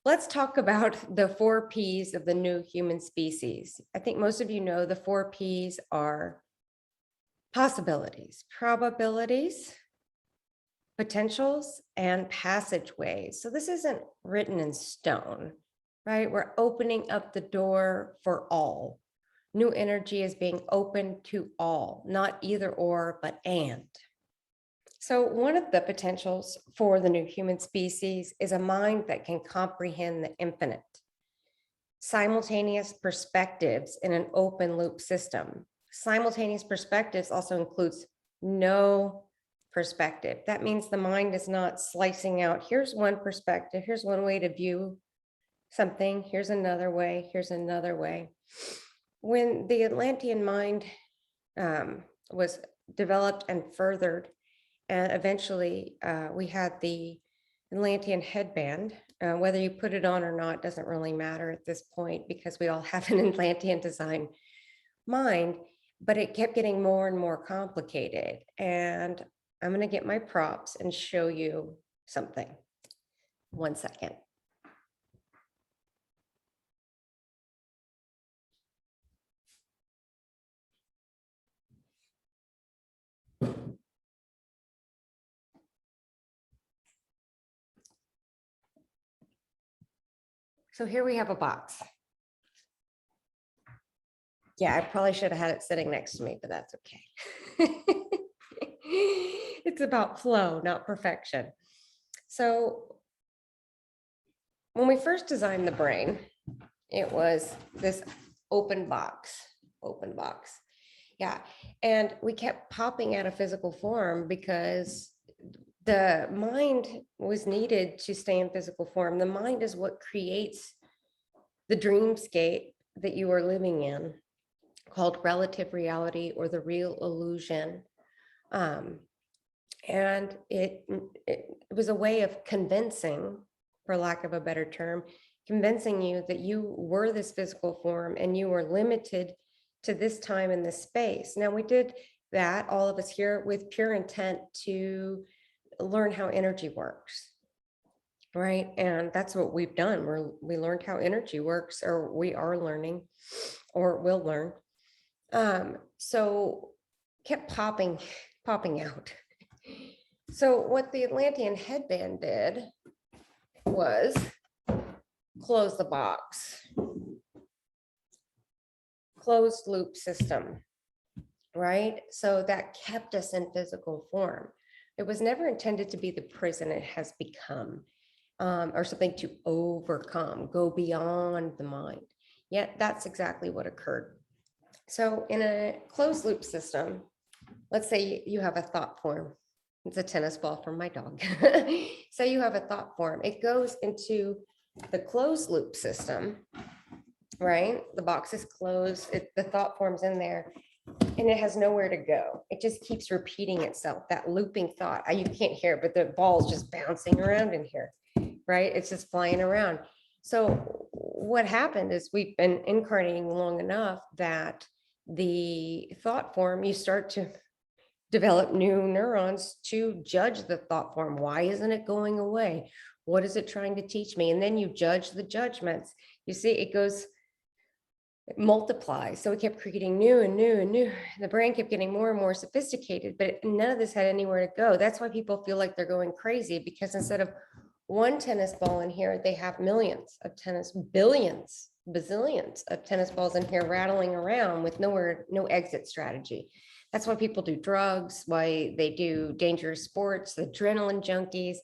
let's talk about the 4 Ps of the new human species. I think most of you know the 4 Ps are possibilities, probabilities, potentials, and passageways. So this isn't written in stone, right? We're opening up the door for all. New energy is being open to all, not either or, but and. So one of the potentials for the new human species is a mind that can comprehend the infinite. Simultaneous perspectives in an open loop system. Simultaneous perspectives also includes no perspective. That means the mind is not slicing out, here's one perspective, here's one way to view something, here's another way, here's another way. When the Atlantean mind was developed and furthered, and eventually we had the Atlantean headband. Whether you put it on or not doesn't really matter at this point because we all have an Atlantean design mind, but it kept getting more and more complicated. And I'm going to get my props and show you something. 1 second. So here we have a box. Yeah, I probably should have had it sitting next to me, but that's okay. It's about flow, not perfection. So when we first designed the brain, it was this open box. Yeah, and we kept popping out of physical form because the mind was needed to stay in physical form. The mind is what creates the dreamscape that you are living in, called relative reality or the real illusion. And it was a way of convincing, for lack of a better term, convincing you that you were this physical form and you were limited to this time and this space. Now we did that, all of us here, with pure intent to learn how energy works, right? And that's what we've done. We learned how energy works, or we are learning, or will learn. So kept popping out. So what the Atlantean headband did was close the box, closed loop system, right? So that kept us in physical form. It was never intended to be the prison it has become, or something to overcome, go beyond the mind. Yet that's exactly what occurred. So in a closed loop system, let's say you have a thought form. It's a tennis ball from my dog. So you have a thought form. It goes into the closed loop system, right? The box is closed. The thought form's in there, and it has nowhere to go. It just keeps repeating itself, that looping thought. You can't hear it, but the ball's just bouncing around in here, right? It's just flying around. So what happened is we've been incarnating long enough that the thought form, you start to develop new neurons to judge the thought form. Why isn't it going away? What is it trying to teach me? And then you judge the judgments. You see, it multiplies. So it kept creating new and new and new. The brain kept getting more and more sophisticated, but none of this had anywhere to go. That's why people feel like they're going crazy, because instead of one tennis ball in here, they have millions of billions, bazillions of tennis balls in here rattling around with no exit strategy. That's why people do drugs, why they do dangerous sports, the adrenaline junkies,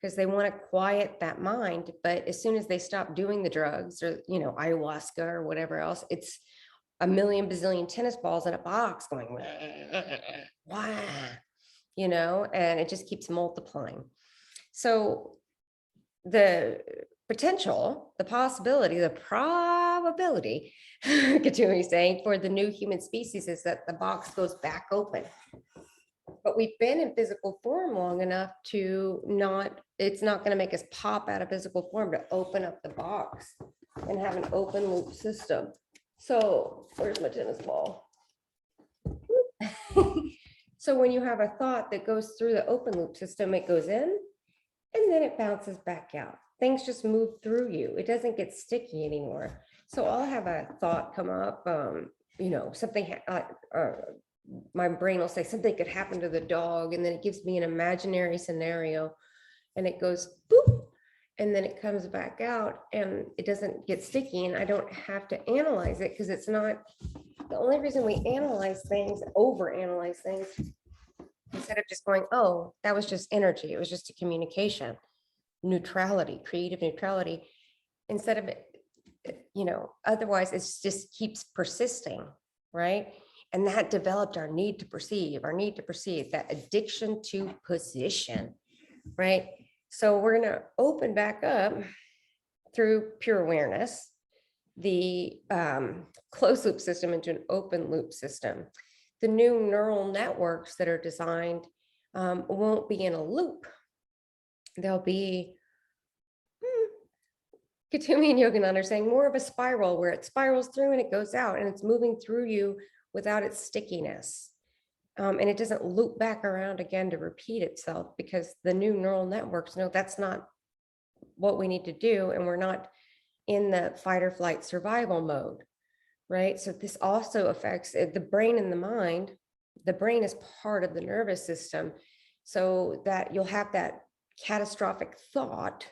because they want to quiet that mind. But as soon as they stop doing the drugs, or, ayahuasca or whatever else, it's a million bazillion tennis balls in a box going, wah, and it just keeps multiplying. So the potential, the possibility, the probability, Katumi saying, for the new human species is that the box goes back open. But we've been in physical form long enough to it's not going to make us pop out of physical form to open up the box and have an open loop system. So where's my tennis ball? So when you have a thought that goes through the open loop system, it goes in and then it bounces back out. things just move through you. It doesn't get sticky anymore. So I'll have a thought come up, something, my brain will say something could happen to the dog, and then it gives me an imaginary scenario, and it goes boop, and then it comes back out, and it doesn't get sticky, and I don't have to analyze it, because it's not, the only reason we analyze things, overanalyze things, instead of just going, oh, that was just energy, it was just a communication, neutrality, creative neutrality, instead of it, otherwise it just keeps persisting, right? And that developed our need to perceive, that addiction to position, right? So we're going to open back up through pure awareness, the closed loop system into an open loop system. The new neural networks that are designed won't be in a loop. They'll be, Katumi and Yogananda are saying, more of a spiral, where it spirals through and it goes out, and it's moving through you without its stickiness. And it doesn't loop back around again to repeat itself, because the new neural networks know that's not what we need to do. And we're not in the fight or flight survival mode, right? So this also affects the brain and the mind. The brain is part of the nervous system, so that you'll have that catastrophic thought,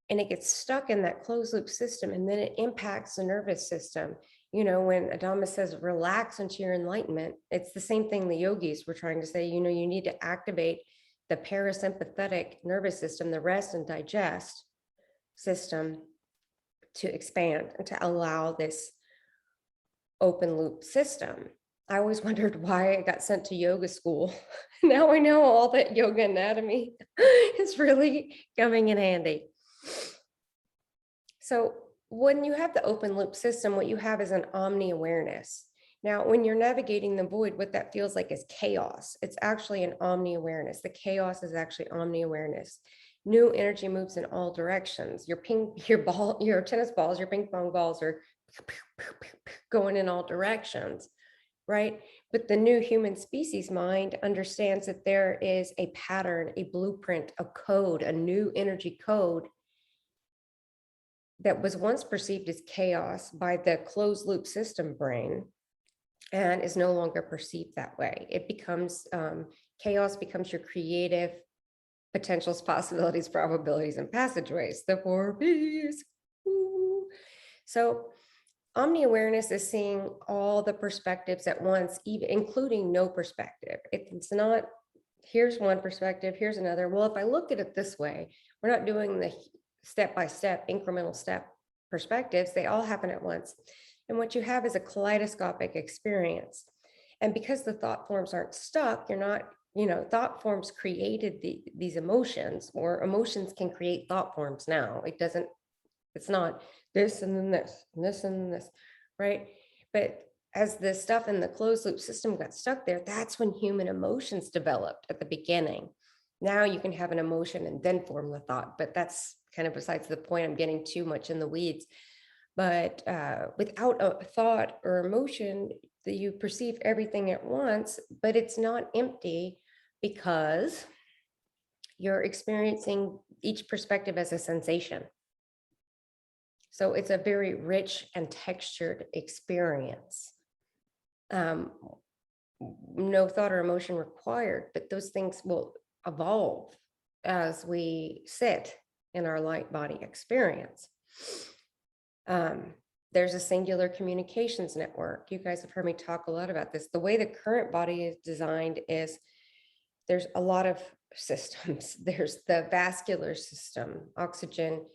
and it gets stuck in that closed loop system, and then it impacts the nervous system. When Adama says relax into your enlightenment, it's the same thing the yogis were trying to say. You need to activate the parasympathetic nervous system, the rest and digest system, to expand and to allow this open loop system. I always wondered why I got sent to yoga school. Now I know all that yoga anatomy is really coming in handy. So when you have the open loop system, what you have is an omni-awareness. Now, when you're navigating the void, what that feels like is chaos. It's actually an omni-awareness. The chaos is actually omni-awareness. New energy moves in all directions. Your tennis balls, your ping pong balls are going in all directions, right? But the new human species mind understands that there is a pattern, a blueprint, a code, a new energy code that was once perceived as chaos by the closed loop system brain, and is no longer perceived that way. It becomes, chaos becomes your creative potentials, possibilities, probabilities, and passageways, the 4 Ps. Ooh. So omni-awareness is seeing all the perspectives at once, even including no perspective. It's not, here's one perspective, here's another. Well, if I look at it this way, we're not doing the step-by-step, incremental step perspectives. They all happen at once. And what you have is a kaleidoscopic experience. And because the thought forms aren't stuck, you're not, thought forms created these emotions, or emotions can create thought forms now. It's not this and then this, and this and then this, right? But as the stuff in the closed loop system got stuck there, that's when human emotions developed at the beginning. Now you can have an emotion and then form the thought, but that's kind of besides the point. I'm getting too much in the weeds. But without a thought or emotion, that you perceive everything at once, but it's not empty, because you're experiencing each perspective as a sensation. So it's a very rich and textured experience. No thought or emotion required, but those things will evolve as we sit in our light body experience. There's a singular communications network. You guys have heard me talk a lot about this. The way the current body is designed is there's a lot of systems. There's the vascular system, oxygen,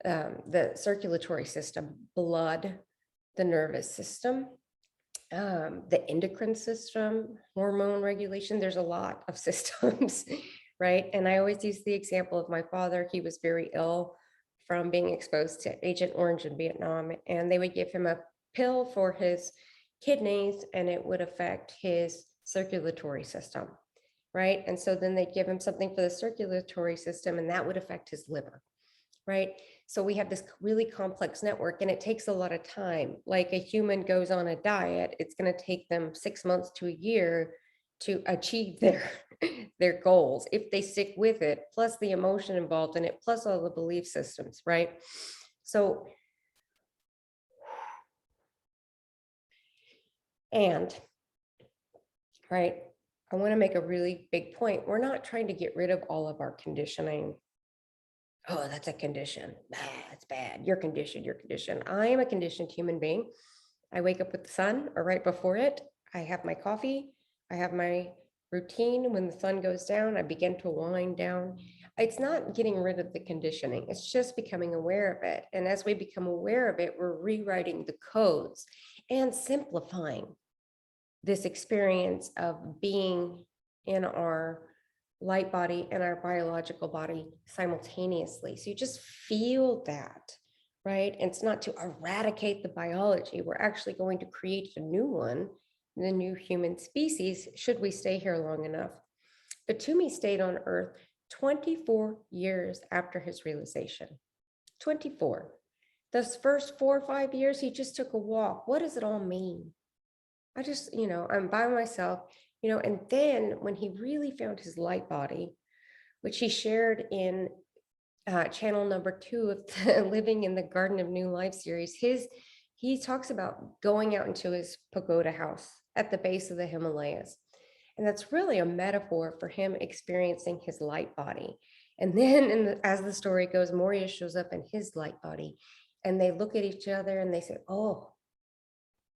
the circulatory system, blood, the nervous system, the endocrine system, hormone regulation. There's a lot of systems, right? And I always use the example of my father. He was very ill from being exposed to Agent Orange in Vietnam, and they would give him a pill for his kidneys, and it would affect his circulatory system, right? And so then they'd give him something for the circulatory system, and that would affect his liver, right? So we have this really complex network, and it takes a lot of time. Like a human goes on a diet, it's going to take them 6 months to a year to achieve their their goals if they stick with it, plus the emotion involved in it, plus all the belief systems, right? So, and, right, I want to make a really big point. We're not trying to get rid of all of our conditioning. Oh, that's a condition. It's bad. You're conditioned. You're conditioned. I am a conditioned human being. I wake up with the sun or right before it. I have my coffee. I have my routine. When the sun goes down, I begin to wind down. It's not getting rid of the conditioning. It's just becoming aware of it. And as we become aware of it, we're rewriting the codes and simplifying this experience of being in our light body and our biological body simultaneously. So you just feel that, right? And it's not to eradicate the biology. We're actually going to create a new one, the new human species, should we stay here long enough. But Toomey stayed on Earth 24 years after his realization. 24. Those first 4 or 5 years, he just took a walk. What does it all mean? I just, I'm by myself, and then when he really found his light body, which he shared in channel number 2 of the Living in the Garden of New Life series, he talks about going out into his pagoda house at the base of the Himalayas. And that's really a metaphor for him experiencing his light body. And then as the story goes, Moria shows up in his light body and they look at each other and they say, oh,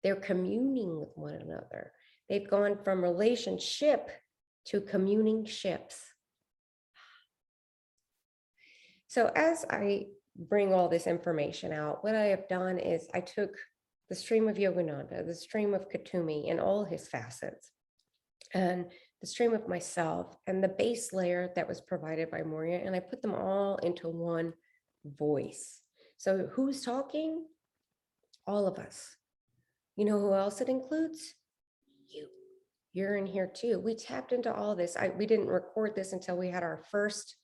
they're communing with one another. They've gone from relationship to communing ships. So as I bring all this information out, what I have done is I took the stream of Yogananda, the stream of Kuthumi in all his facets, and the stream of myself, and the base layer that was provided by Moria, and I put them all into one voice. So who's talking? All of us. You know who else it includes? You. You're in here too. We tapped into all this. We didn't record this until we had our first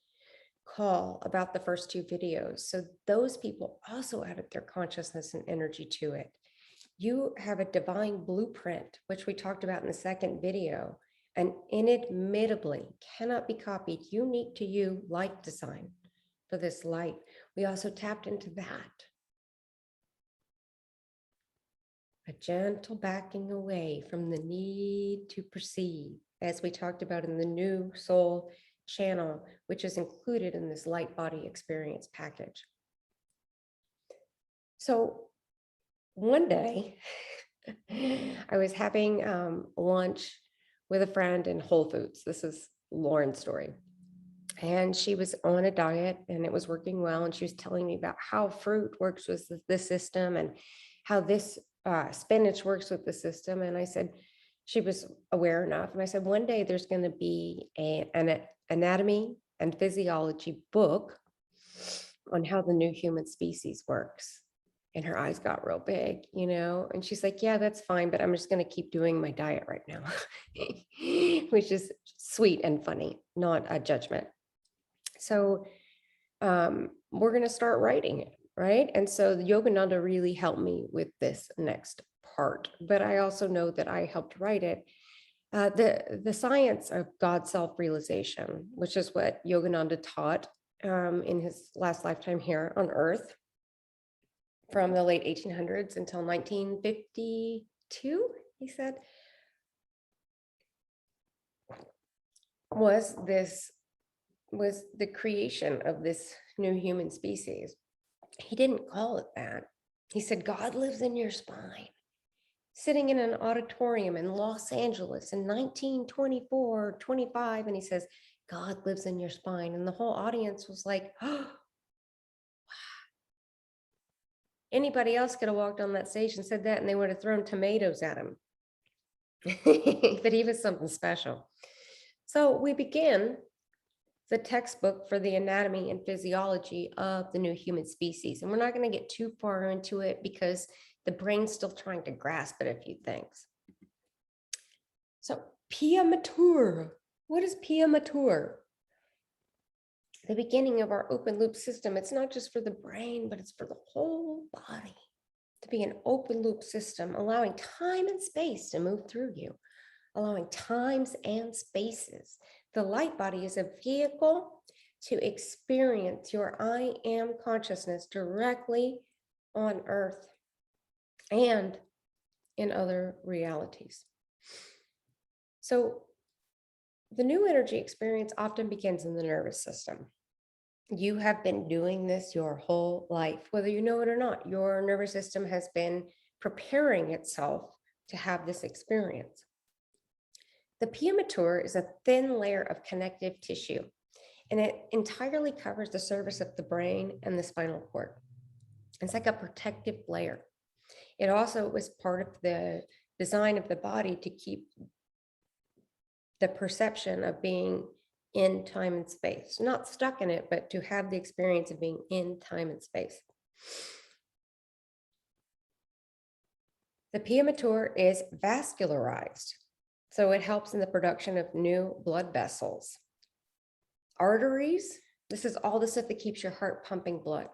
call about the first 2 videos. So those people also added their consciousness and energy to it. You have a divine blueprint, which we talked about in the second video, and inadmittably cannot be copied, unique to you, light design for this light. We also tapped into that. A gentle backing away from the need to perceive, as we talked about in the new soul channel, which is included in this light body experience package. So one day I was having lunch with a friend in Whole Foods. This is Lauren's story. And she was on a diet and it was working well. And she was telling me about how fruit works with the system and how this spinach works with the system. And I said, she was aware enough. And I said, one day there's going to be an anatomy and physiology book on how the new human species works. And her eyes got real big, and she's like, yeah, that's fine, but I'm just going to keep doing my diet right now, which is sweet and funny, not a judgment. So we're going to start writing it. Right. And so the Yogananda really helped me with this next part, but I also know that I helped write it. The science of God self-realization, which is what Yogananda taught in his last lifetime here on Earth from the late 1800s until 1952, he said, was the creation of this new human species. He didn't call it that. He said, God lives in your spine. Sitting in an auditorium in Los Angeles in 1924, 25, and he says, God lives in your spine. And the whole audience was like, oh, wow. Anybody else could have walked on that stage and said that, and they would have thrown tomatoes at him. But he was something special. So we begin the textbook for the anatomy and physiology of the new human species. And we're not going to get too far into it because the brain's still trying to grasp at a few things. So Pia Matur. What is Pia Matur? The beginning of our open loop system. It's not just for the brain, but it's for the whole body. To be an open loop system, allowing time and space to move through you, allowing times and spaces The light body is a vehicle to experience your I am consciousness directly on earth and in other realities. So the new energy experience often begins in the nervous system. You have been doing this your whole life, whether you know it or not. Your nervous system has been preparing itself to have this experience. The pia mater is a thin layer of connective tissue, and it entirely covers the surface of the brain and the spinal cord. It's like a protective layer. It also was part of the design of the body to keep the perception of being in time and space, not stuck in it, but to have the experience of being in time and space. The pia mater is vascularized, so it helps in the production of new blood vessels. Arteries, this is all the stuff that keeps your heart pumping blood.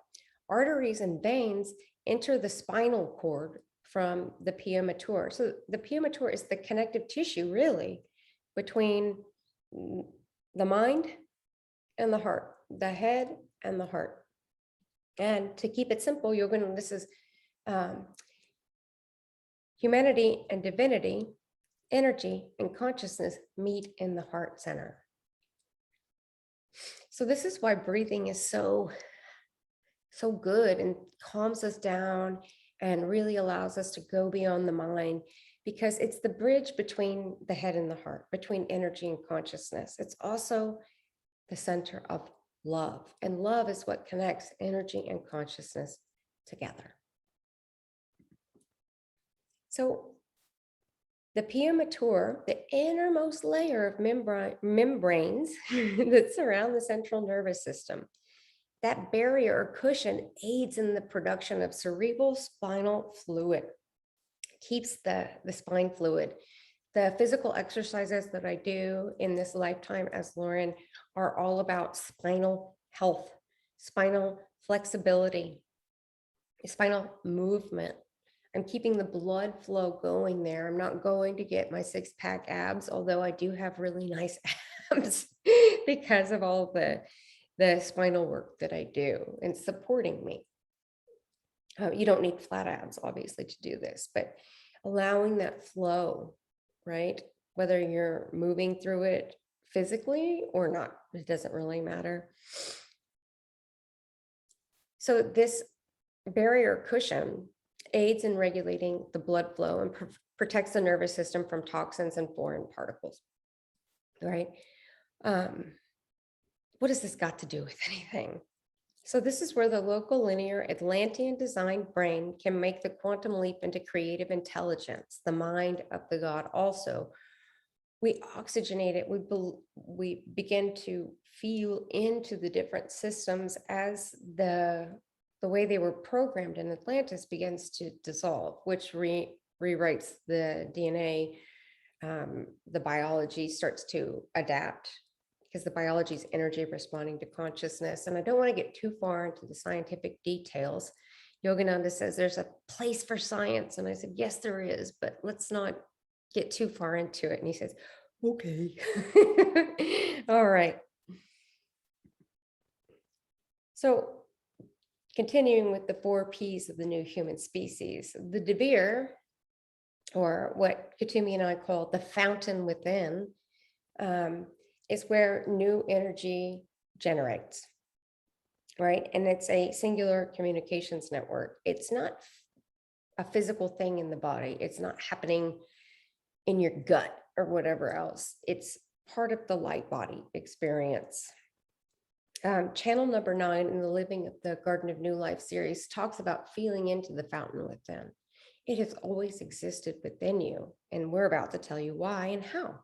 Arteries and veins enter the spinal cord from the pia mater. So the pia mater is the connective tissue, really, between the mind and the heart, the head and the heart. And to keep it simple, this is humanity and divinity, energy and consciousness meet in the heart center. So this is why breathing is so good and calms us down and really allows us to go beyond the mind, because it's the bridge between the head and the heart, between energy and consciousness. It's also the center of love, and love is what connects energy and consciousness together. So the pia mater, the innermost layer of membranes that surround the central nervous system, that barrier or cushion aids in the production of cerebral spinal fluid, keeps the spine fluid. The physical exercises that I do in this lifetime as Lauren are all about spinal health, spinal flexibility, spinal movement. I'm keeping the blood flow going there. I'm not going to get my six-pack abs, although I do have really nice abs because of all the spinal work that I do and supporting me. You don't need flat abs, obviously, to do this, but allowing that flow, right? Whether you're moving through it physically or not, it doesn't really matter. So this barrier cushion aids in regulating the blood flow and protects the nervous system from toxins and foreign particles, right? What has this got to do with anything? So this is where the local linear Atlantean designed brain can make the quantum leap into creative intelligence, the mind of the God also. We oxygenate it, we begin to feel into the different systems as the way they were programmed in Atlantis begins to dissolve, which rewrites the DNA. The biology starts to adapt because the biology is energy responding to consciousness. And I don't want to get too far into the scientific details. Yogananda says there's a place for science. And I said, yes, there is, but let's not get too far into it. And he says, okay. All right. So continuing with the 4 Ps of the new human species, the Devere, or what Katumi and I call the fountain within, is where new energy generates, right? And it's a singular communications network. It's not a physical thing in the body. It's not happening in your gut or whatever else. It's part of the light body experience. Channel number 9 in the Living of the Garden of New Life series talks about feeling into the fountain within. It has always existed within you, and we're about to tell you why and how.